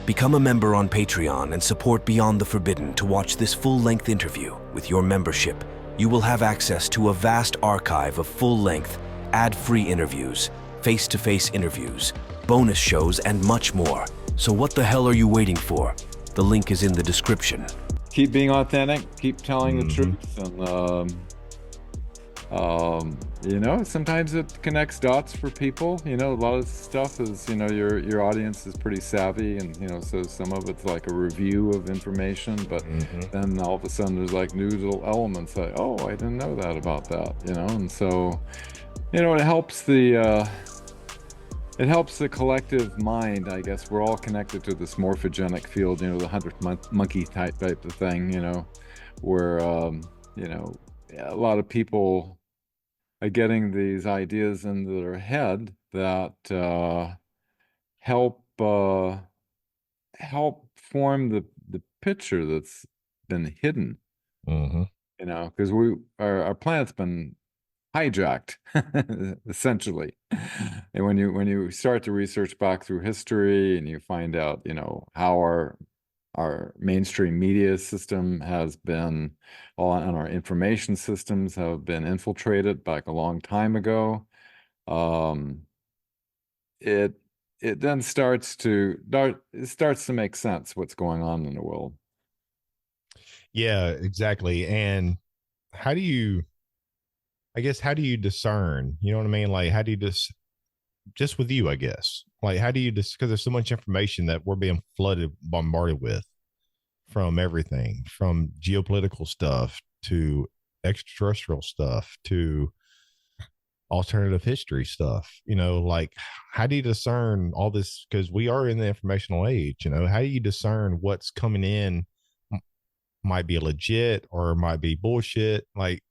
Become a member on Patreon and support Beyond the Forbidden to watch this full-length interview. With your membership, you will have access to a vast archive of full-length, ad-free interviews, face-to-face interviews, bonus shows, and much more. So what the hell are you waiting for? The link is in the description. Keep being authentic, keep telling the truth, and you know, sometimes it connects dots for people. You know, a lot of stuff is, you know, your audience is pretty savvy, and you know, so some of it's like a review of information, but then all of a sudden there's like new little elements like, oh, I didn't know that about that, you know. And so, you know, it helps the collective mind, I guess. We're all connected to this morphogenic field, you know, the 100th monkey type of thing, you know, where you know, a lot of people are getting these ideas into their head that help form the picture that's been hidden. You know, because our planet's been hijacked essentially. And when you start to research back through history and you find out, you know, how our mainstream media system has been, and our information systems have been infiltrated back a long time ago, it then starts to make sense what's going on in the world. Yeah, exactly. And how do you, I guess, how do you discern? You know what I mean? Like, how do you just with you, I guess, like, how do you because there's so much information that we're being bombarded with, from everything from geopolitical stuff to extraterrestrial stuff to alternative history stuff, you know, like, how do you discern all this? Because we are in the informational age, you know, how do you discern what's coming in might be legit or might be bullshit? Like,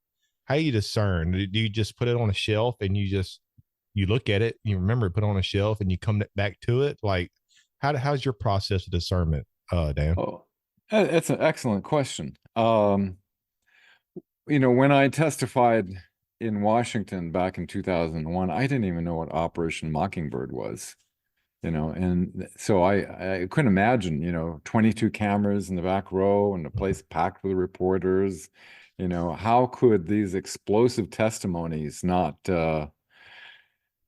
how do you discern? Do you just put it on a shelf and you look at it, you remember put it on a shelf and you come back to it? Like, how's your process of discernment, Dan? Oh, that's an excellent question. You know, when I testified in Washington back in 2001, I didn't even know what Operation Mockingbird was, you know, and so I couldn't imagine, you know, 22 cameras in the back row and a place packed with reporters. You know, how could these explosive testimonies not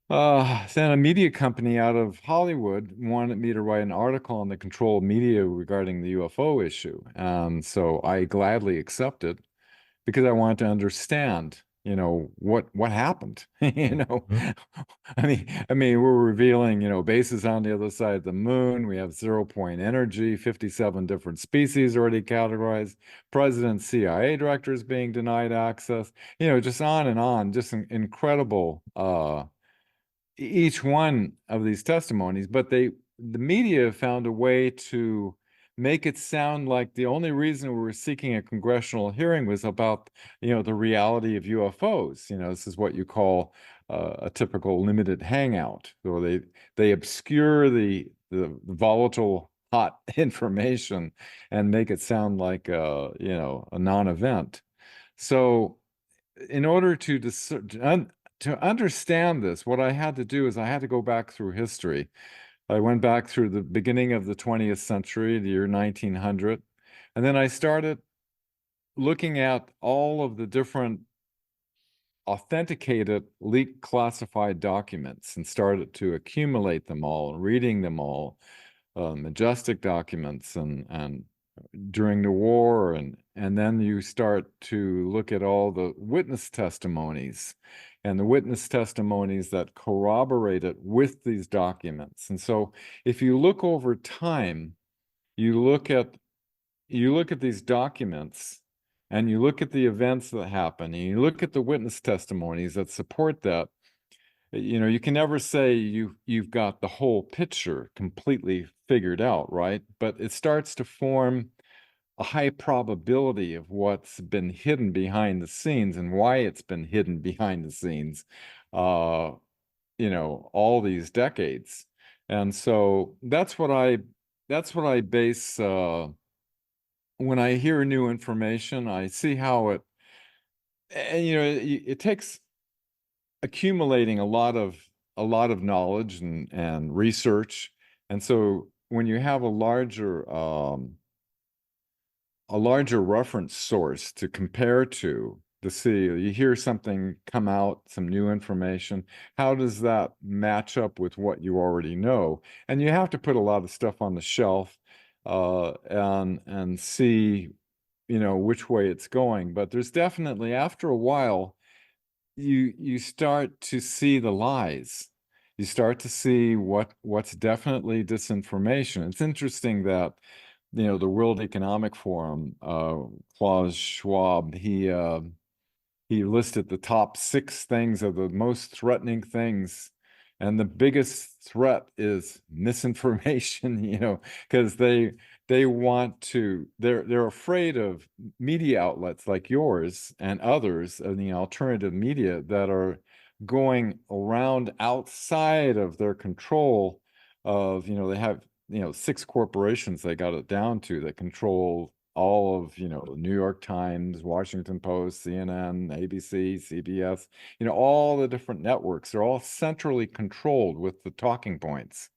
then a media company out of Hollywood wanted me to write an article on the control of media regarding the UFO issue. And so I gladly accepted because I wanted to understand, you know, what happened. You know, I mean, we're revealing, you know, bases on the other side of the moon. We have 0-point energy, 57 different species already categorized. President, CIA directors being denied access. You know, just on and on. Just incredible. Each one of these testimonies, but the media found a way to make it sound like the only reason we were seeking a congressional hearing was about, you know, the reality of UFOs. You know, this is what you call a typical limited hangout. So they obscure the volatile hot information and make it sound like you know, a non-event. So in order to understand this, what I had to do is I had to go back through history. I went back through the beginning of the 20th century, the year 1900, and then I started looking at all of the different authenticated, leaked, classified documents and started to accumulate them all and reading them all, majestic documents and during the war, and then you start to look at all the witness testimonies and the witness testimonies that corroborate it with these documents. And so if you look over time, you look at these documents and you look at the events that happen and you look at the witness testimonies that support that, you know, you can never say you've got the whole picture completely figured out, right? But it starts to form a high probability of what's been hidden behind the scenes and why it's been hidden behind the scenes, you know, all these decades. And so that's what I base when I hear new information. I see how it, and you know, it takes accumulating a lot of knowledge and research. And so when you have a larger reference source to compare to see, you hear something come out, some new information, how does that match up with what you already know? And you have to put a lot of stuff on the shelf and see, which way it's going. But there's definitely, after a while, you start to see the lies. You start to see what's definitely disinformation. It's interesting that the World Economic Forum, Klaus Schwab, he listed the top 6 things of the most threatening things, and the biggest threat is misinformation. Because they want to, they're afraid of media outlets like yours and others in the alternative media that are going around outside of their control of, they have 6 corporations they got it down to that control all of, New York Times, Washington Post, CNN, ABC, CBS, all the different networks. They're all centrally controlled with the talking points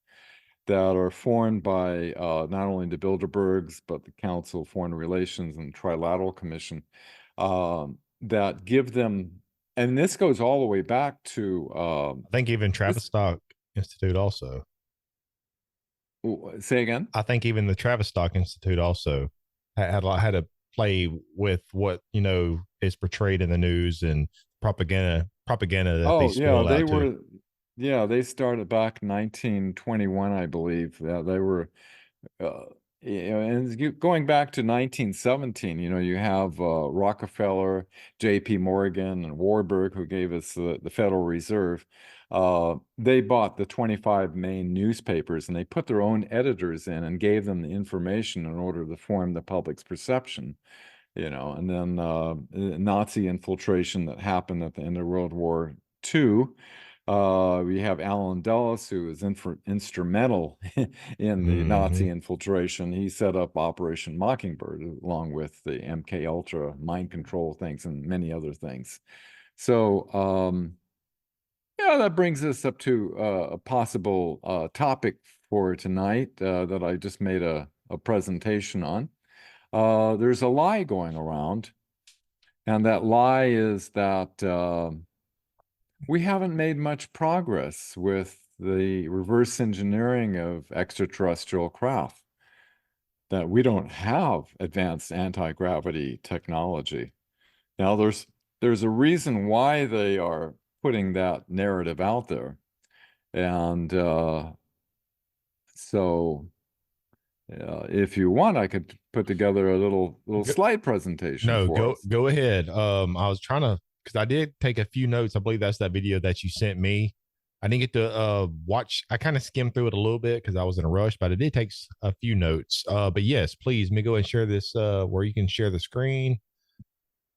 that are formed by not only the Bilderbergs, but the Council of Foreign Relations and Trilateral Commission that give them, and this goes all the way back to I think even Travis Stock Institute also. Say again? I think even the Travis Stock Institute also had to play with what is portrayed in the news and propaganda that they spoiled out to. They started back 1921, I believe. They were uh, and going back to 1917, you have Rockefeller, J.P. Morgan, and Warburg, who gave us the Federal Reserve. They bought the 25 main newspapers, and they put their own editors in and gave them the information in order to form the public's perception. And then Nazi infiltration that happened at the end of World War II. We have Alan Dulles, who was instrumental in the Nazi infiltration. He set up Operation Mockingbird along with the MK Ultra mind control things and many other things. So, that brings us up to a possible topic for tonight that I just made a presentation on. There's a lie going around, and that lie is that we haven't made much progress with the reverse engineering of extraterrestrial craft, that we don't have advanced anti-gravity technology. Now, there's a reason why they are putting that narrative out there. And so if you want, I could put together a little slide presentation for us. Go ahead. I was trying to, because I did take a few notes. I believe that's that video that you sent me. I didn't get to watch. I kind of skimmed through it a little bit because I was in a rush, but I did take a few notes. But yes, please, let me go ahead and share this where you can share the screen.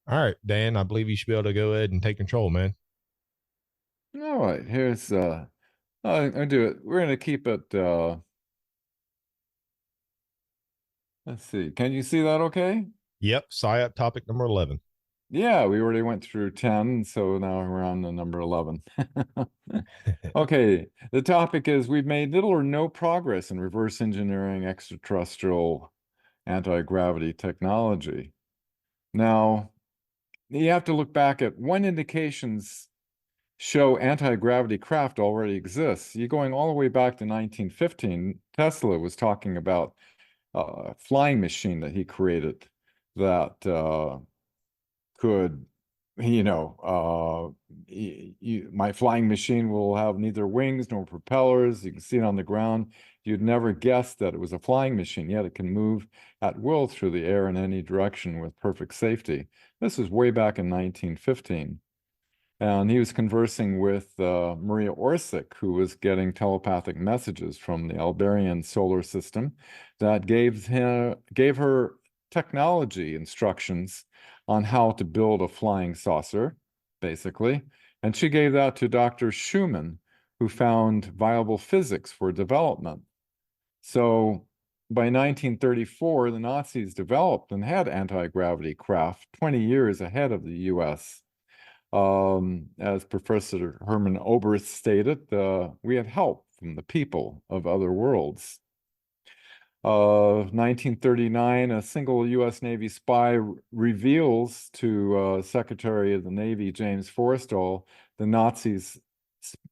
All right, Dan, I believe you should be able to go ahead and take control, man. All right, here's I'll do it. We're gonna keep it let's see. Can you see that okay? Yep, PSYOP topic number 11. Yeah, we already went through 10, so now we're on the number 11. Okay, the topic is we've made little or no progress in reverse engineering extraterrestrial anti-gravity technology. Now, you have to look back at when indications show anti-gravity craft already exists. You're going all the way back to 1915. Tesla was talking about a flying machine that he created that could, my flying machine will have neither wings nor propellers. You can see it on the ground. You'd never guess that it was a flying machine, yet it can move at will through the air in any direction with perfect safety. This was way back in 1915. And he was conversing with Maria Orsic, who was getting telepathic messages from the Albarian solar system that gave her technology instructions on how to build a flying saucer, basically. And she gave that to Dr. Schumann, who found viable physics for development. So by 1934, the Nazis developed and had anti-gravity craft 20 years ahead of the US. As Professor Hermann Oberth stated, we had help from the people of other worlds. 1939, a single U.S. Navy spy reveals to Secretary of the Navy James Forrestal the Nazis'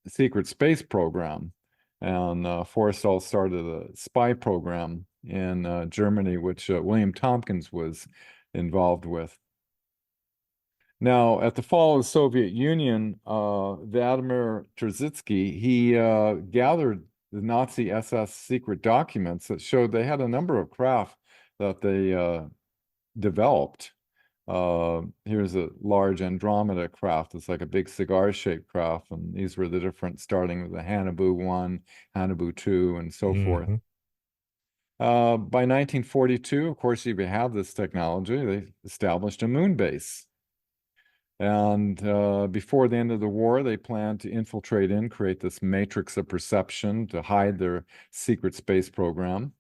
secret space program. And Forrestal started a spy program in Germany, which William Tompkins was involved with. Now, at the fall of the Soviet Union, Vladimir Terzitzky, he gathered the Nazi SS secret documents that showed they had a number of craft that they developed. Here's a large Andromeda craft. It's like a big cigar-shaped craft, and these were the different, starting with the Hanabu 1, Hanabu 2, and so forth. Mm-hmm. By 1942, of course, if you have this technology, they established a moon base. And before the end of the war, they planned to infiltrate in, create this matrix of perception to hide their secret space program.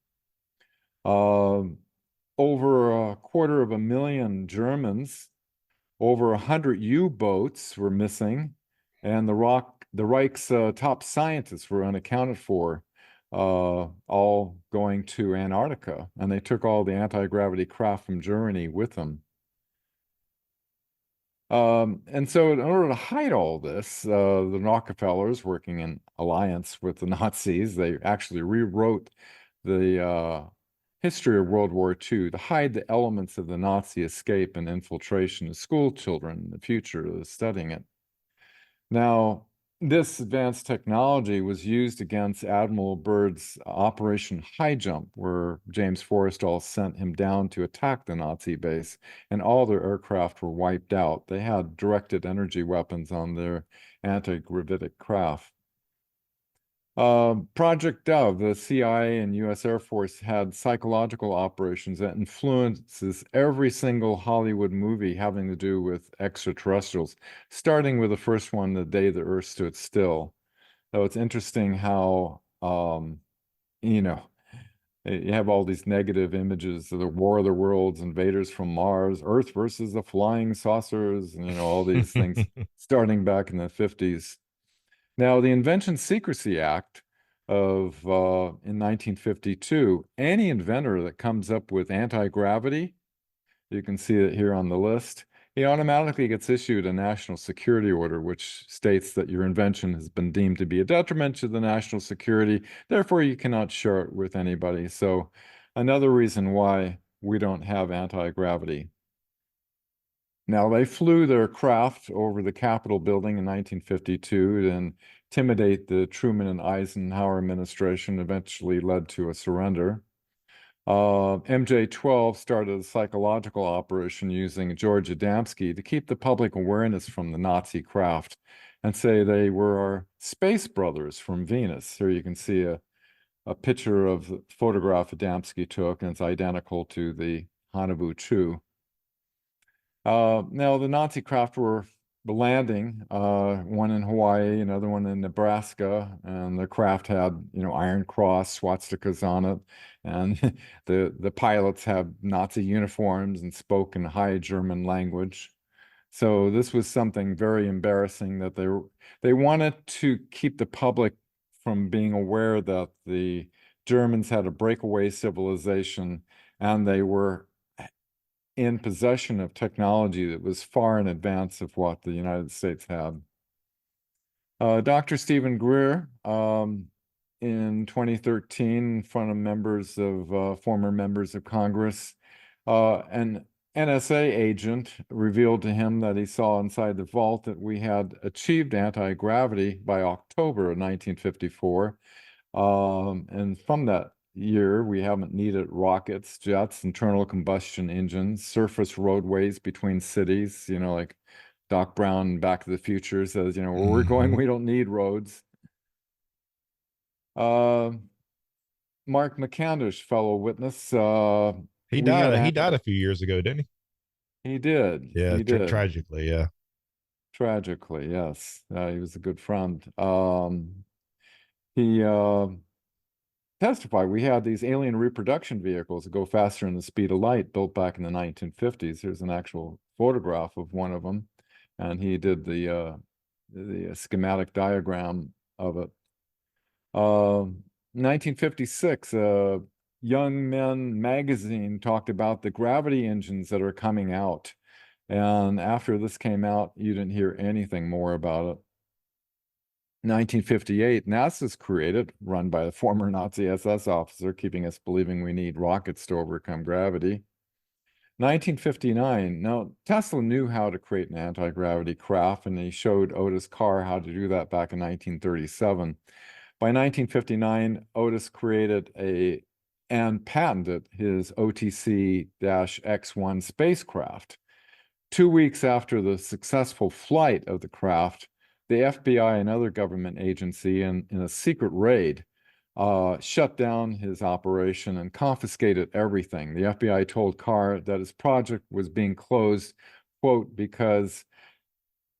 Over 250,000 Germans, over 100 U-boats were missing, and the Reich's top scientists were unaccounted for, all going to Antarctica, and they took all the anti-gravity craft from Germany with them. And so in order to hide all this, the Rockefellers, working in alliance with the Nazis, they actually rewrote the history of World War II to hide the elements of the Nazi escape and infiltration of school children in the future studying it. Now, this advanced technology was used against Admiral Byrd's Operation High Jump, where James Forrestal sent him down to attack the Nazi base, and all their aircraft were wiped out. They had directed energy weapons on their anti-gravitic craft. Project Dove, the CIA and U.S. Air Force had psychological operations that influences every single Hollywood movie having to do with extraterrestrials, starting with the first one, The Day the Earth Stood Still. So it's interesting how, you know, you have all these negative images of the War of the Worlds, invaders from Mars, Earth versus the flying saucers, and, all these things starting back in the 50s. Now, the Invention Secrecy Act in 1952, any inventor that comes up with anti-gravity, you can see it here on the list, he automatically gets issued a national security order, which states that your invention has been deemed to be a detriment to the national security, therefore you cannot share it with anybody. So another reason why we don't have anti-gravity. Now, they flew their craft over the Capitol building in 1952 to intimidate the Truman and Eisenhower administration, eventually led to a surrender. MJ-12 started a psychological operation using George Adamski to keep the public awareness from the Nazi craft and say they were our space brothers from Venus. Here you can see a picture of the photograph Adamski took, and it's identical to the Hanabu 2. Now, the Nazi craft were landing, one in Hawaii, another one in Nebraska, and the craft had, Iron Cross swastikas on it, and the pilots had Nazi uniforms and spoke in high German language. So this was something very embarrassing that they wanted to keep the public from being aware that the Germans had a breakaway civilization, and they were in possession of technology that was far in advance of what the United States had. Dr. Stephen Greer, in 2013, in front of former members of Congress, an NSA agent revealed to him that he saw inside the vault that we had achieved anti-gravity by October of 1954. And from that year, we haven't needed rockets, jets, internal combustion engines, surface roadways between cities, like Doc Brown in Back to the Future says, where we're going, we don't need roads. Mark McCandish, fellow witness. He died. He died a few years ago, didn't he? He did. Yeah, he did. Tragically, yeah. Tragically, yes. He was a good friend. He testified we had these alien reproduction vehicles that go faster than the speed of light, built back in the 1950s. Here's an actual photograph of one of them, and he did the schematic diagram of it. 1956, Young Men magazine talked about the gravity engines that are coming out. And after this came out, you didn't hear anything more about it. 1958, NASA's created, run by a former Nazi SS officer, keeping us believing we need rockets to overcome gravity. 1959, now Tesla knew how to create an anti-gravity craft, and he showed Otis Carr how to do that back in 1937. By 1959, Otis created and patented his OTC-X1 spacecraft. 2 weeks after the successful flight of the craft, the FBI and other government agency, in a secret raid, shut down his operation and confiscated everything. The FBI told Carr that his project was being closed, quote, because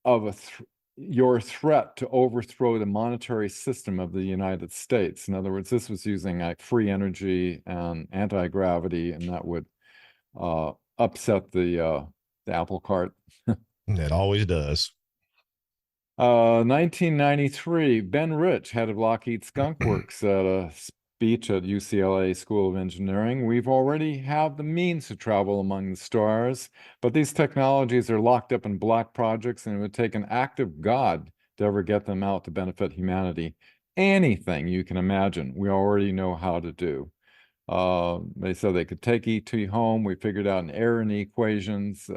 of your threat to overthrow the monetary system of the United States. In other words, this was using like free energy and anti-gravity, and that would upset the apple cart. It always does. 1993, Ben Rich, head of Lockheed Skunk Works, at a speech at UCLA School of Engineering. We've already have the means to travel among the stars, but these technologies are locked up in black projects, and it would take an act of God to ever get them out to benefit humanity. Anything you can imagine, we already know how to do. They said they could take ET home. We figured out an error in the equations.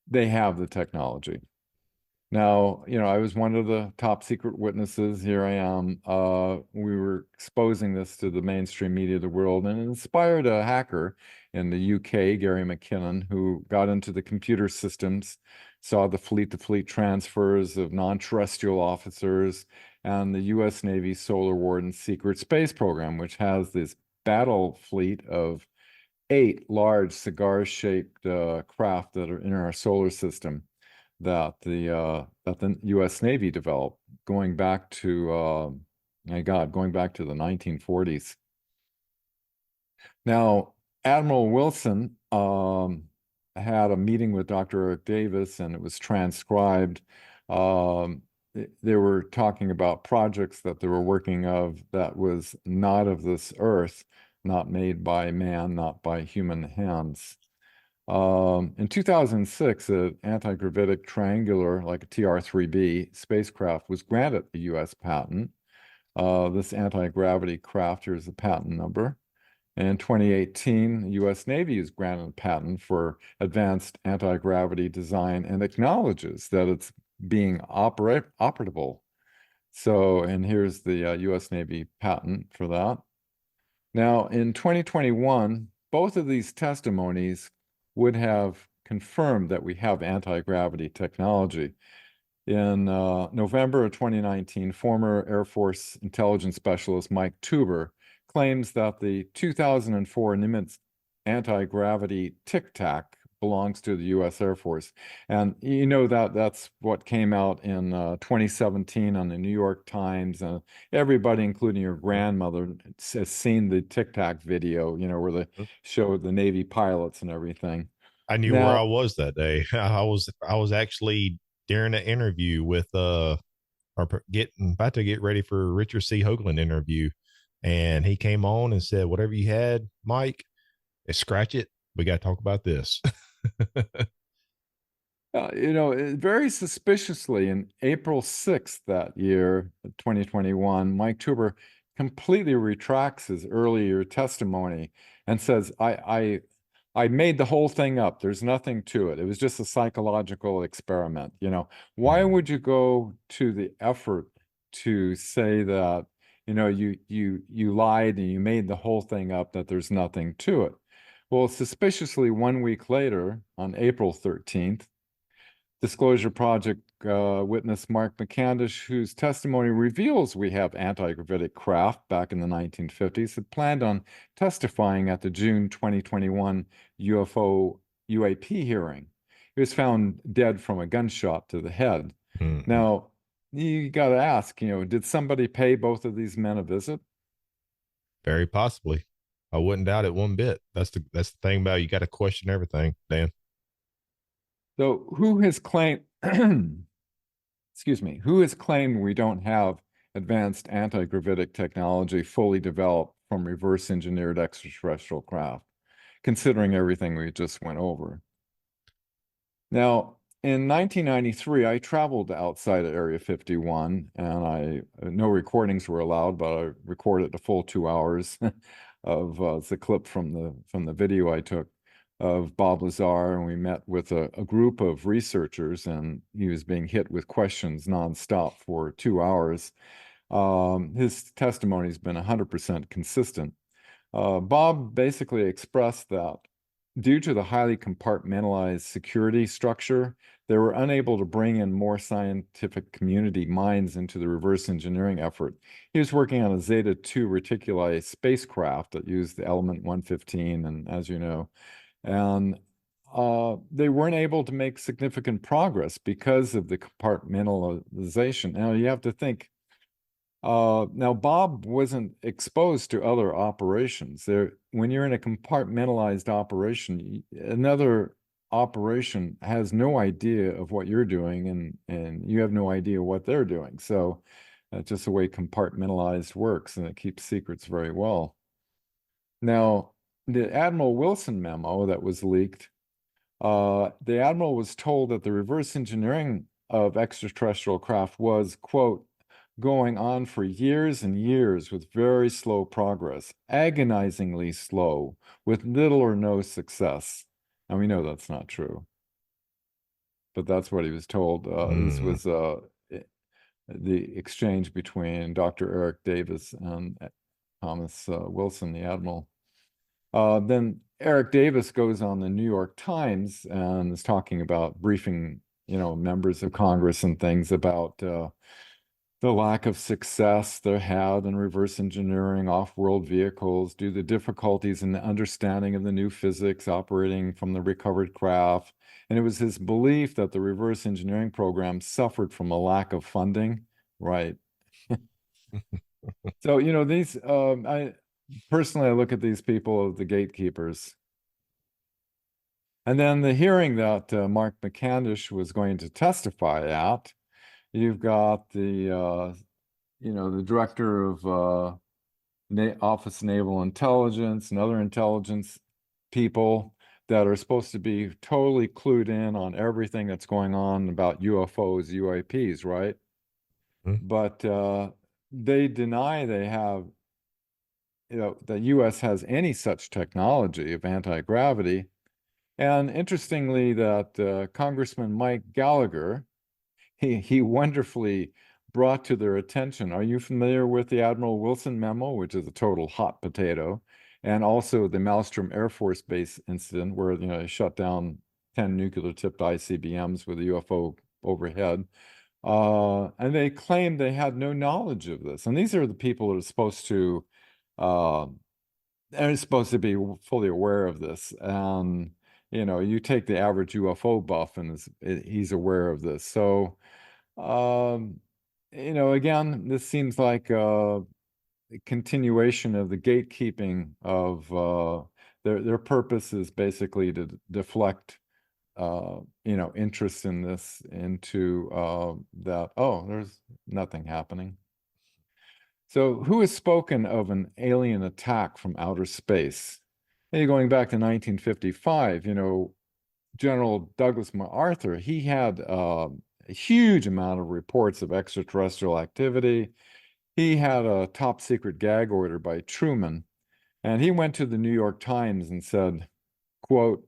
They have the technology. Now, I was one of the top secret witnesses. Here I am. We were exposing this to the mainstream media of the world, and it inspired a hacker in the UK, Gary McKinnon, who got into the computer systems, saw the fleet-to-fleet transfers of non-terrestrial officers, and the US Navy Solar Warden secret space program, which has this battle fleet of 8 large cigar-shaped craft that are in our solar system that the U.S. Navy developed, going back to going back to the 1940s. Now, Admiral Wilson had a meeting with Dr. Eric Davis, and it was transcribed. They were talking about projects that they were working of that was not of this earth, not made by man, not by human hands. In 2006, an anti-gravitic triangular, like a TR-3B spacecraft, was granted a U.S. patent. This anti-gravity craft, here's the patent number. In 2018, the U.S. Navy is granted a patent for advanced anti-gravity design and acknowledges that it's being operable. So, and here's the U.S. Navy patent for that. Now, in 2021, both of these testimonies would have confirmed that we have anti-gravity technology. In November of 2019, former Air Force intelligence specialist Mike Tuber claims that the 2004 Nimitz anti-gravity Tic Tac belongs to the U.S. Air Force. And that's what came out in 2017 on the New York Times. Everybody, including your grandmother, has seen the Tic Tac video, where they show the Navy pilots and everything. I knew where I was that day. I was actually during an interview with or about to get ready for Richard C. Hoagland interview, and he came on and said, "Whatever you had, Mike, scratch it. We got to talk about this." Very suspiciously, in April 6th that year, 2021, Mike Tuber completely retracts his earlier testimony and says, I made the whole thing up. There's nothing to it. It was just a psychological experiment. Why would you go to the effort to say that, you lied and you made the whole thing up, that there's nothing to it? Well, suspiciously, 1 week later, on April 13th, Disclosure Project witness Mark McCandish, whose testimony reveals we have anti-gravitic craft back in the 1950s, had planned on testifying at the June 2021 UAP hearing. He was found dead from a gunshot to the head. Mm-hmm. Now, you got to ask, did somebody pay both of these men a visit? Very possibly. I wouldn't doubt it one bit. That's the thing about you got to question everything, Dan. So who has claimed, excuse me, who has claimed we don't have advanced anti-gravitic technology fully developed from reverse engineered extraterrestrial craft, considering everything we just went over. Now, in 1993, I traveled outside of Area 51, and no recordings were allowed, but I recorded a full 2 hours of it's a clip from the video I took of Bob Lazar, and we met with a group of researchers, and he was being hit with questions nonstop for 2 hours. His testimony has been 100% consistent. Bob basically expressed that due to the highly compartmentalized security structure, they were unable to bring in more scientific community minds into the reverse engineering effort. He was working on a Zeta 2 Reticuli spacecraft that used the element 115, and as you know, and they weren't able to make significant progress because of the compartmentalization. Now you have to think, now Bob wasn't exposed to other operations. When you're in a compartmentalized operation, another operation has no idea of what you're doing, and you have no idea what they're doing. So that's just the way compartmentalized works, and it keeps secrets very well. Now, the Admiral Wilson memo that was leaked, the Admiral was told that the reverse engineering of extraterrestrial craft was, quote, going on for years and years with very slow progress, agonizingly slow, with little or no success. And we know that's not true. But that's what he was told. This was the exchange between Dr. Eric Davis and Thomas Wilson, the Admiral. Then Eric Davis goes on the New York Times and is talking about briefing, members of Congress and things about the lack of success they had in reverse engineering off-world vehicles due to difficulties in the understanding of the new physics operating from the recovered craft. And it was his belief that the reverse engineering program suffered from a lack of funding. Right. So, these, I look at these people as the gatekeepers. And then the hearing that Mark McCandish was going to testify at, you've got the director of Office of Naval Intelligence and other intelligence people that are supposed to be totally clued in on everything that's going on about UFOs, UAPs, right? Mm-hmm. But they deny they have, the U.S. has any such technology of anti-gravity. And interestingly, that Congressman Mike Gallagher, he wonderfully brought to their attention. Are you familiar with the Admiral Wilson memo, which is a total hot potato, and also the Maelstrom Air Force Base incident where they shut down 10 nuclear-tipped ICBMs with a UFO overhead, and they claimed they had no knowledge of this. And these are the people that are supposed to be fully aware of this. And you take the average UFO buff, and he's aware of this. So. Again, this seems like a continuation of the gatekeeping of their purpose is basically to deflect, interest in this into that, oh, there's nothing happening. So who has spoken of an alien attack from outer space? Hey, going back to 1955, General Douglas MacArthur, he had a huge amount of reports of extraterrestrial activity. He had a top secret gag order by Truman, and he went to the New York Times and said, quote,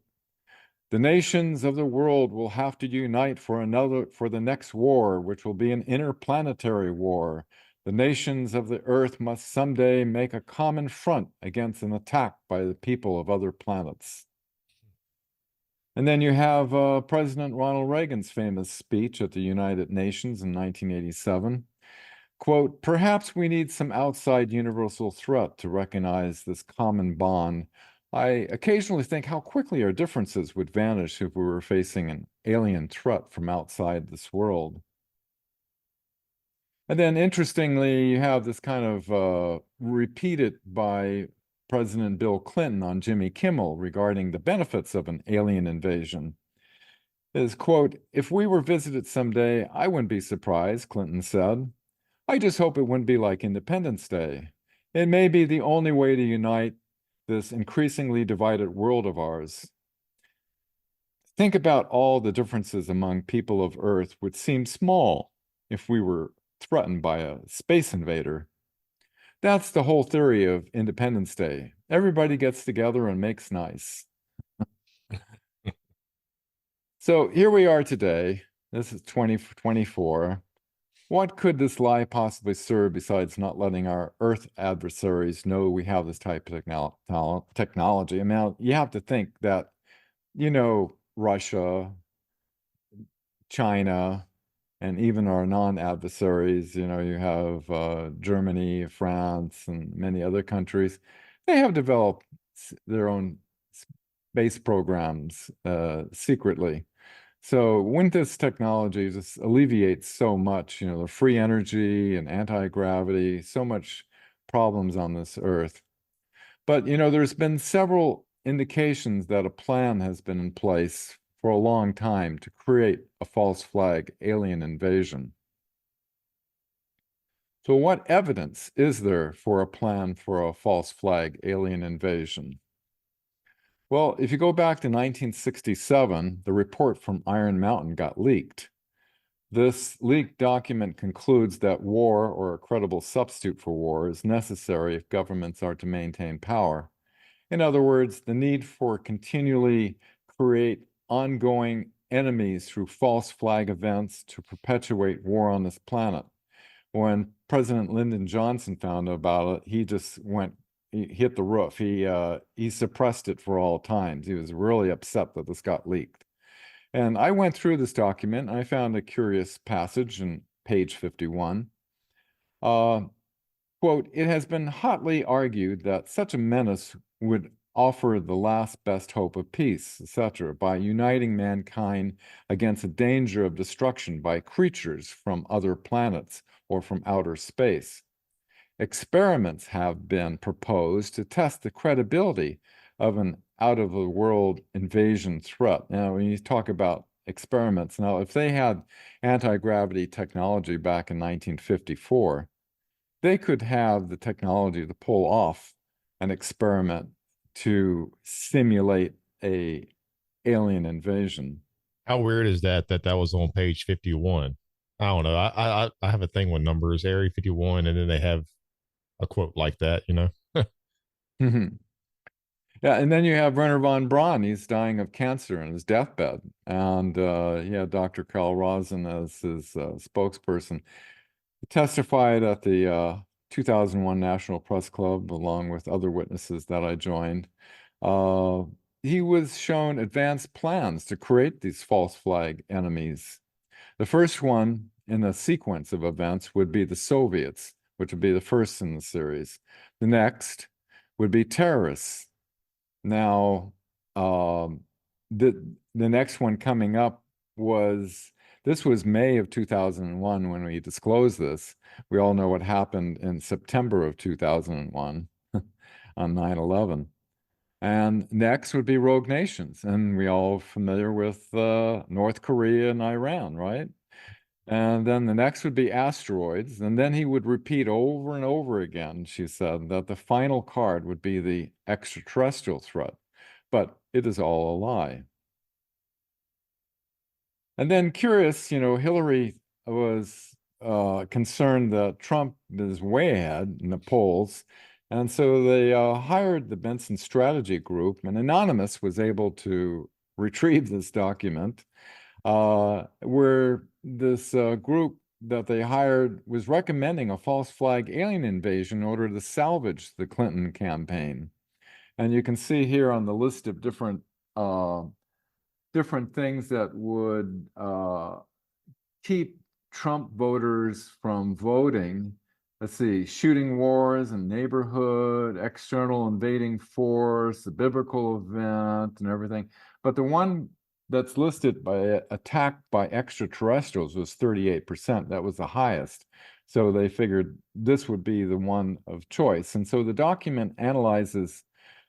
"The nations of the world will have to unite for the next war, which will be an interplanetary war. The nations of the earth must someday make a common front against an attack by the people of other planets." And then you have President Ronald Reagan's famous speech at the United Nations in 1987. Quote, "Perhaps we need some outside universal threat to recognize this common bond. I occasionally think how quickly our differences would vanish if we were facing an alien threat from outside this world." And then interestingly, you have this kind of repeated by President Bill Clinton on Jimmy Kimmel regarding the benefits of an alien invasion. Is, quote, "If we were visited someday, I wouldn't be surprised," Clinton said. I just hope it wouldn't be like Independence Day. It may be the only way to unite this increasingly divided world of ours. Think about all the differences among people of Earth would seem small if we were threatened by a space invader. That's the whole theory of Independence Day. Everybody gets together and makes nice. So here we are today. This is 2024. What could this lie possibly serve besides not letting our Earth adversaries know we have this type of technology? I mean, you have to think that, Russia, China, and even our non-adversaries, you have Germany, France, and many other countries. They have developed their own space programs secretly. So wouldn't this technology just alleviate so much, the free energy and anti-gravity, so much problems on this Earth? But, there's been several indications that a plan has been in place for a long time to create a false flag alien invasion. So what evidence is there for a plan for a false flag alien invasion? Well, if you go back to 1967, the report from Iron Mountain got leaked. This leaked document concludes that war, or a credible substitute for war, is necessary if governments are to maintain power. In other words, the need for continually create ongoing enemies through false flag events to perpetuate war on this planet. When President Lyndon Johnson found out about it, he just he hit the roof. He suppressed it for all times. He was really upset that this got leaked. And I went through this document, and I found a curious passage in page 51. Quote, "It has been hotly argued that such a menace would offer the last best hope of peace, etc., by uniting mankind against a danger of destruction by creatures from other planets or from outer space. Experiments have been proposed to test the credibility of an out-of-the-world invasion threat." Now, when you talk about experiments, now, if they had anti-gravity technology back in 1954, they could have the technology to pull off an experiment to simulate a alien invasion. How weird is that was on page 51? I don't know. I have a thing with numbers, Area 51, and then they have a quote like that, Yeah, and then you have Werner von Braun. He's dying of cancer in his deathbed. And he had Dr. Carl Rosen as his spokesperson. He testified at the 2001 National Press Club, along with other witnesses that I joined. He was shown advanced plans to create these false flag enemies. The first one in a sequence of events would be the Soviets, which would be the first in the series. The next would be terrorists. Now, the next one coming up was May of 2001 when we disclosed this. We all know what happened in September of 2001 on 9/11. And next would be rogue nations. And we all familiar with North Korea and Iran, right? And then the next would be asteroids. And then he would repeat over and over again, she said, that the final card would be the extraterrestrial threat. But it is all a lie. And then curious, Hillary was concerned that Trump is way ahead in the polls. And so they hired the Benson Strategy Group, and Anonymous was able to retrieve this document where this group that they hired was recommending a false flag alien invasion in order to salvage the Clinton campaign. And you can see here on the list of different things that would keep Trump voters from voting. Let's see, shooting wars in neighborhood, external invading force, the biblical event, and everything. But the one that's listed by attack by extraterrestrials was 38%. That was the highest. So they figured this would be the one of choice. And so the document analyzes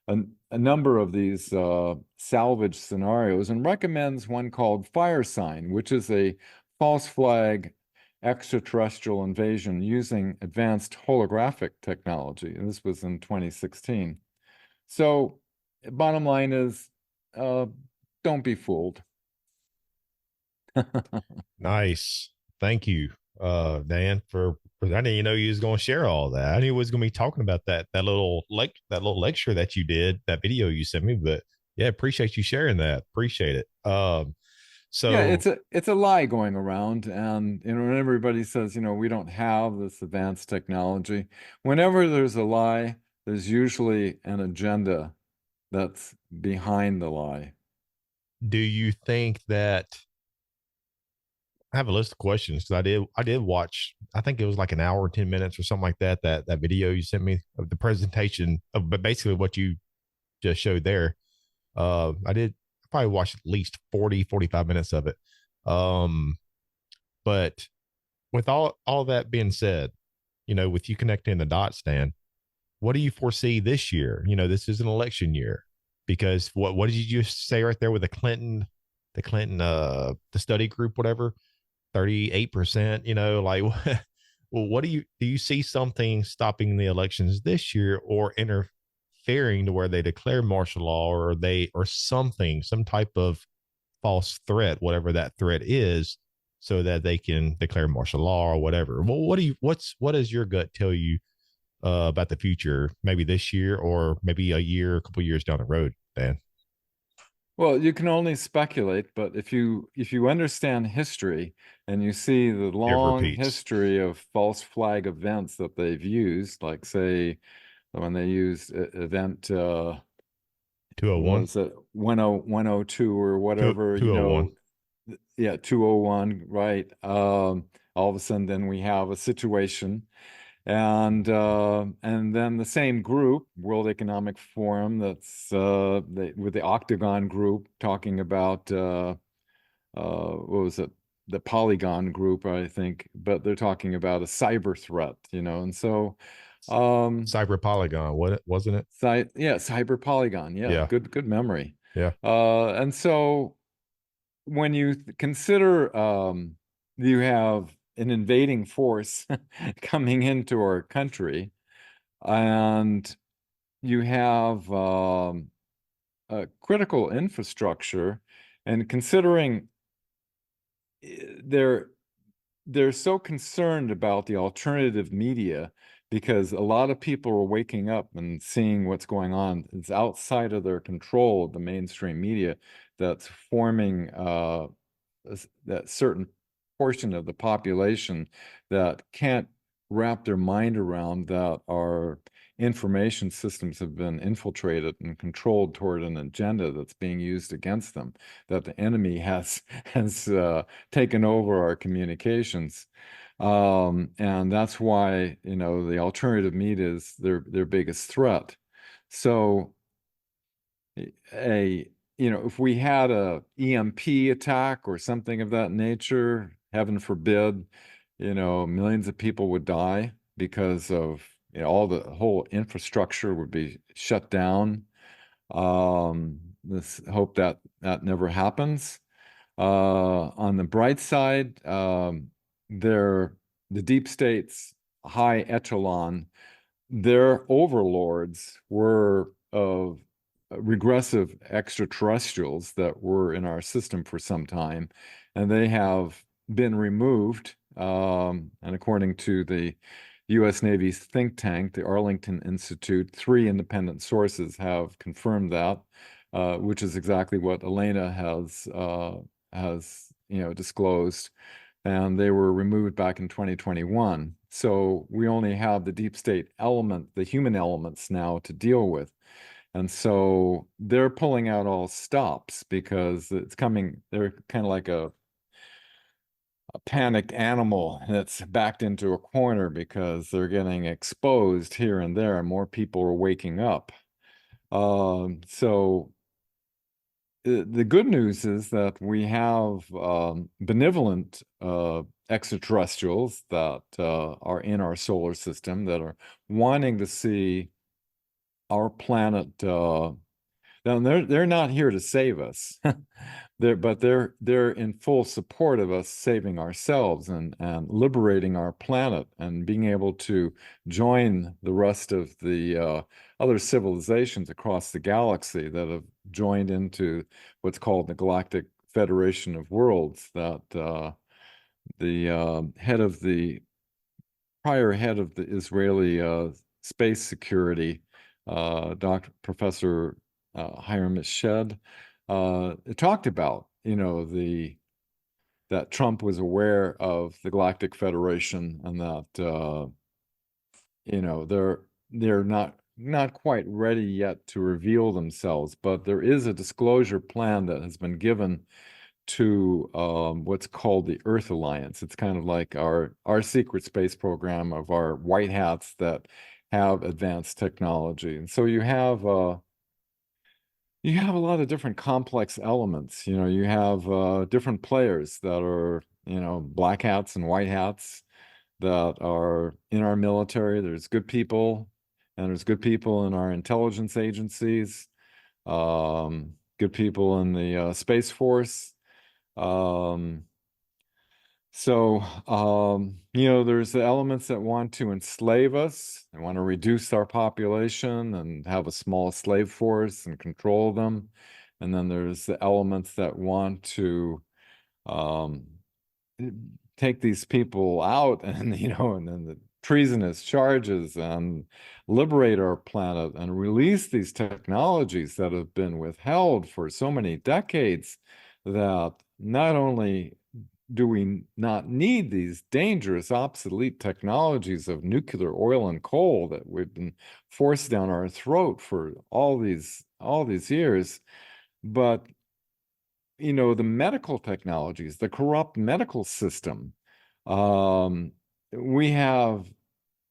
a number of these salvage scenarios and recommends one called Fire Sign, which is a false flag extraterrestrial invasion using advanced holographic technology. And this was in 2016. So, bottom line is, don't be fooled. Nice. Thank you, Dan, for I didn't even know you was going to share all that. I knew you was going to be talking about that little lecture that you did, that video you sent me. But yeah, appreciate you sharing that. Appreciate it. Yeah, So it's a lie going around, and when everybody says, we don't have this advanced technology, whenever there's a lie, there's usually an agenda that's behind the lie. do you think that I have a list of questions because I did watch. I think it was like an hour or 10 minutes or something like that. That video you sent me of the presentation of, but basically what you just showed there. I probably watched at least 40, 45 minutes of it. Um, but with all that being said, with you connecting the dots, Dan, what do you foresee this year? This is an election year because what did you just say right there with the study group, whatever, 38%, like, well, what do you see something stopping the elections this year or interfering to where they declare martial law or something, some type of false threat, whatever that threat is, so that they can declare martial law or whatever? Well, what does your gut tell you about the future, maybe this year or maybe a couple years down the road, Dan? Well, you can only speculate, but if you understand history and you see the It long repeats. history of false flag events that they've used, like say when they used event 201. was it 10102 or whatever, 201. yeah, 201, right? All of a sudden then we have a situation, and then the same group, World Economic Forum, that's with the Octagon group talking about what was it? The Polygon group, I think, but they're talking about a cyber threat, and so Cyber Polygon, what wasn't it? yeah, cyber Polygon, yeah, Yeah. good memory. Yeah. And so when you consider you have an invading force coming into our country, and you have a critical infrastructure, and considering they're they're so concerned about the alternative media because a lot of people are waking up and seeing what's going on. It's outside of their control of the mainstream media that's forming that certain portion of the population that can't wrap their mind around that our information systems have been infiltrated and controlled toward an agenda that's being used against them, that the enemy has taken over our communications. And that's why, the alternative media is their biggest threat. So a if we had a EMP attack or something of that nature, heaven forbid, millions of people would die because of all the whole infrastructure would be shut down. Let's hope that that never happens. On the bright side, the deep state's high echelon, their overlords were of regressive extraterrestrials that were in our system for some time, and they have been removed. And according to the U.S. Navy's think tank, the Arlington Institute, 3 independent sources have confirmed that, which is exactly what Elena has disclosed, and they were removed back in 2021. So we only have the deep state element, the human elements now to deal with. And so they're pulling out all stops because it's coming, they're kind of like a panicked animal that's backed into a corner because they're getting exposed here and there, and more people are waking up. So the good news is that we have benevolent extraterrestrials that are in our solar system that are wanting to see our planet. Now they're not here to save us, they're in full support of us saving ourselves and liberating our planet and being able to join the rest of the other civilizations across the galaxy that have joined into what's called the Galactic Federation of Worlds. That the head of the prior head of the Israeli space security, Dr. Professor Hiram Shed, talked about, that Trump was aware of the Galactic Federation and that they're not quite ready yet to reveal themselves, but there is a disclosure plan that has been given to what's called the Earth Alliance. It's kind of like our secret space program of our white hats that have advanced technology. And so you have a lot of different complex elements. You have different players that are, black hats and white hats that are in our military. There's good people, and there's good people in our intelligence agencies, good people in the Space Force. Um, there's the elements that want to enslave us. They want to reduce our population and have a small slave force and control them. And then there's the elements that want to um, take these people out and, and then the treasonous charges and liberate our planet and release these technologies that have been withheld for so many decades, that not only do we not need these dangerous, obsolete technologies of nuclear, oil, and coal that we've been forced down our throat for all these years, but the medical technologies, the corrupt medical system. We have,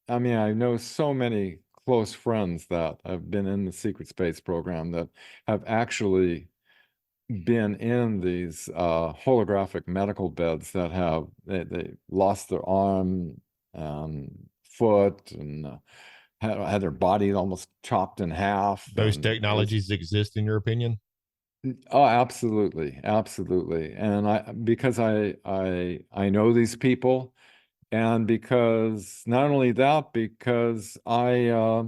I mean, I know so many close friends that have been in the secret space program that have actually been in these holographic medical beds that have they lost their arm and foot and had their body almost chopped in half. Those And technologies exist, in your opinion? oh, absolutely, absolutely. And because I know these people, and because not only that, because I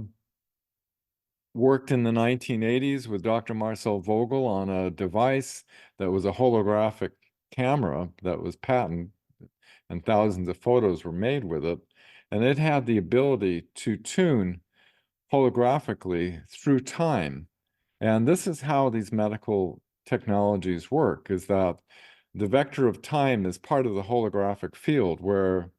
worked in the 1980s with Dr. Marcel Vogel on a device that was a holographic camera that was patented, and thousands of photos were made with it. And it had the ability to tune holographically through time. And this is how these medical technologies work, is that the vector of time is part of the holographic field where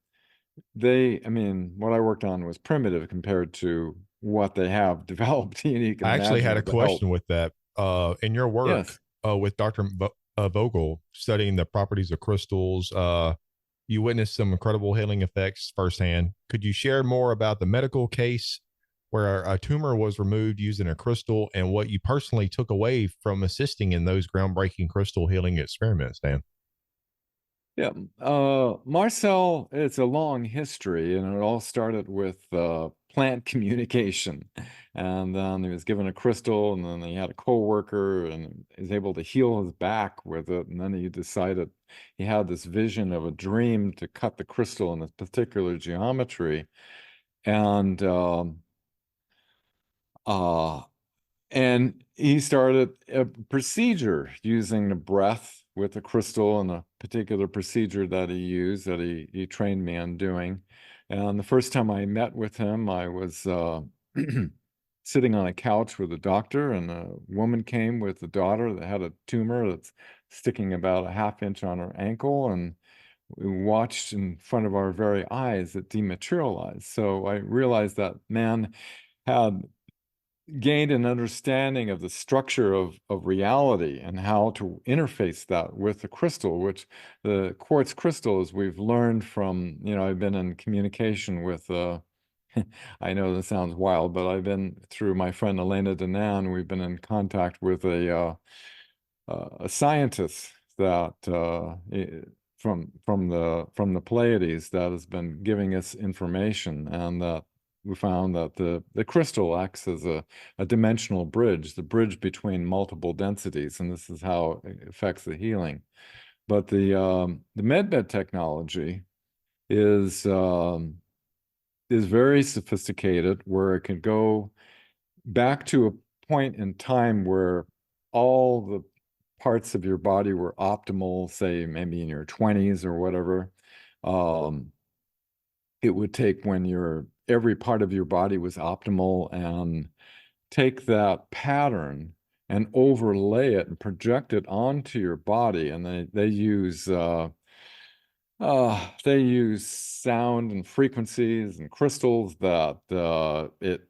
I mean, what I worked on was primitive compared to what they have developed. You can I actually imagine had a with the help. question with that. In your work Yes. with Dr. Vogel studying the properties of crystals, you witnessed some incredible healing effects firsthand. Could you share more about the medical case where a tumor was removed using a crystal and what you personally took away from assisting in those groundbreaking crystal healing experiments, Dan? Yeah. Marcel, it's a long history, and it all started with plant communication. And then he was given a crystal, and then he had a coworker, and he was able to heal his back with it. And then he decided he had this vision of a dream to cut the crystal in a particular geometry. And uh, and he started a procedure using the breath with the crystal, and a particular procedure that he used that he trained me on doing. And the first time I met with him, I was sitting on a couch with a doctor, and a woman came with a daughter that had a tumor that's sticking about a half-inch on her ankle. And we watched in front of our very eyes it dematerialize. So I realized that man had gained an understanding of the structure of reality and how to interface that with the crystal, which the quartz crystals we've learned from, I've been in communication with, I know this sounds wild, but I've been through my friend Elena Danan, we've been in contact with a scientist that from the Pleiades that has been giving us information, and that we found that the crystal acts as a dimensional bridge, the bridge between multiple densities, and this is how it affects the healing. But the medbed technology is very sophisticated, where it can go back to a point in time where all the parts of your body were optimal, say maybe in your 20s or whatever. Um, it would take when every part of your body was optimal, and take that pattern and overlay it and project it onto your body. And they use sound and frequencies and crystals that it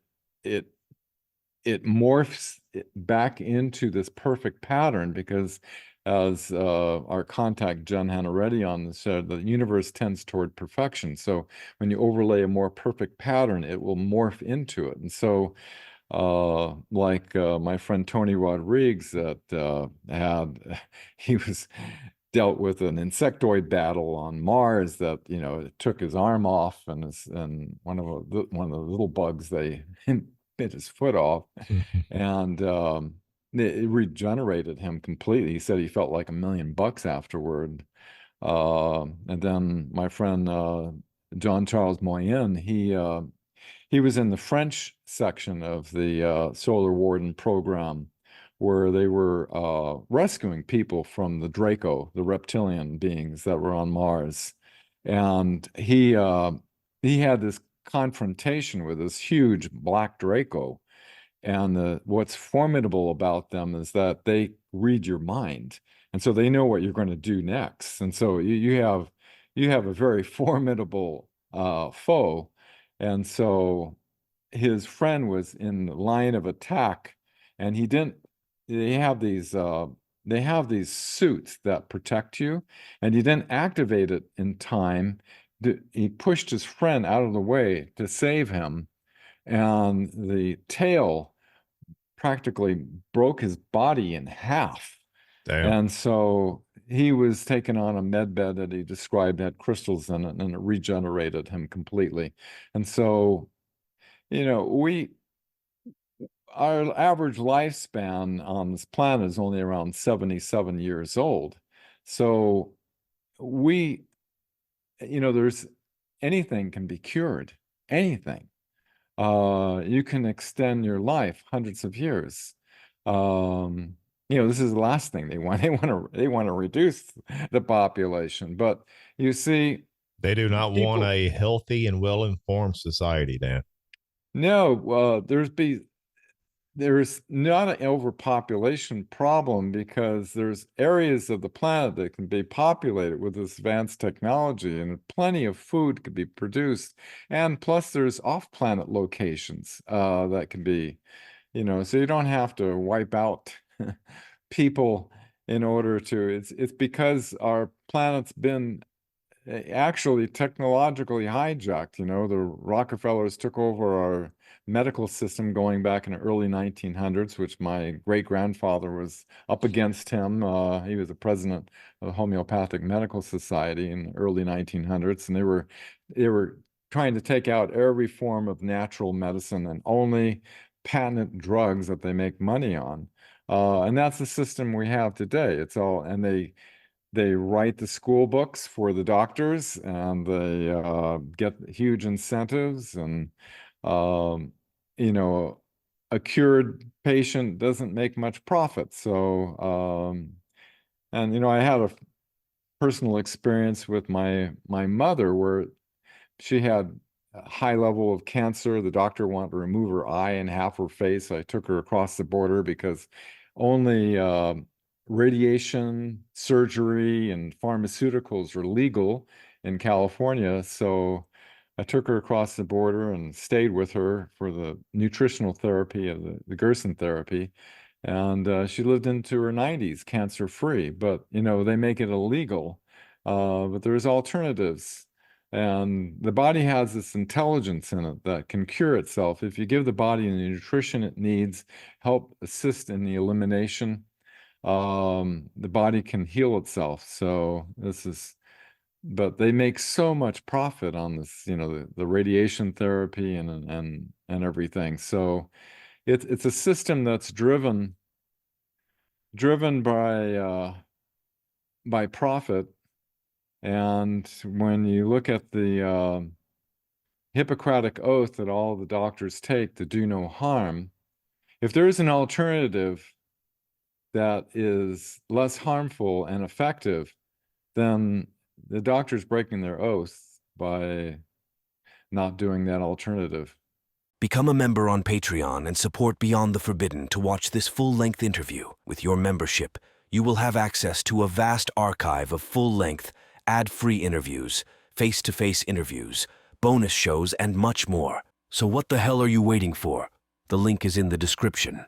it morphs it back into this perfect pattern, because as our contact Jen Hannareddy said, the universe tends toward perfection. So when you overlay a more perfect pattern, it will morph into it. And so like my friend Tony Rodriguez he was dealt with an insectoid battle on Mars that, it took his arm off, and one of the little bugs, they bit his foot off, and it regenerated him completely. He said he felt like $1 million afterward. And then my friend John Charles Moyen, he was in the French section of the Solar Warden program, where they were rescuing people from the Draco, the reptilian beings that were on Mars. And he had this confrontation with this huge black Draco. And what's formidable about them is that they read your mind, and so they know what you're going to do next. And so you have a very formidable foe. And so his friend was in the line of attack, and he didn't. They have these suits that protect you, and he didn't activate it in time. He pushed his friend out of the way to save him, and the tail practically broke his body in half. Damn. And so he was taken on a med bed that he described had crystals in it, and it regenerated him completely. And so, our average lifespan on this planet is only around 77 years old. So we, there's anything can be cured, anything. You can extend your life hundreds of years. This is the last thing they want. They want to reduce the population. But you see, They do not want people, a healthy and well-informed society, Dan. no, there's not an overpopulation problem, because there's areas of the planet that can be populated with this advanced technology, and plenty of food could be produced. And plus, there's off-planet locations that can be, so you don't have to wipe out people in order to. It's because our planet's been actually technologically hijacked. The Rockefellers took over our medical system going back in the early 1900s, which my great-grandfather was up against him. He was the president of the Homeopathic Medical Society in the early 1900s, and they were trying to take out every form of natural medicine and only patent drugs that they make money on. And that's the system we have today. It's all, and they write the school books for the doctors, and they get huge incentives. And um, you know a cured patient doesn't make much profit. So and I had a personal experience with my mother, where she had a high level of cancer. The doctor wanted to remove her eye and half her face. I took her across the border, because only radiation, surgery, and pharmaceuticals are legal in California. So I took her across the border and stayed with her for the nutritional therapy of the Gerson therapy. And she lived into her 90s cancer free. But, they make it illegal. But there's alternatives. And the body has this intelligence in it that can cure itself. If you give the body the nutrition it needs, help assist in the elimination, the body can heal itself. So this is but they make so much profit on this, the radiation therapy and everything. So it's a system that's driven by profit. And when you look at the Hippocratic oath that all the doctors take to do no harm, if there is an alternative that is less harmful and effective, then the doctor's breaking their oath by not doing that alternative. Become a member on Patreon and support Beyond the Forbidden to watch this full-length interview. With your membership, you will have access to a vast archive of full-length, ad-free interviews, face-to-face interviews, bonus shows, and much more. So what the hell are you waiting for? The link is in the description.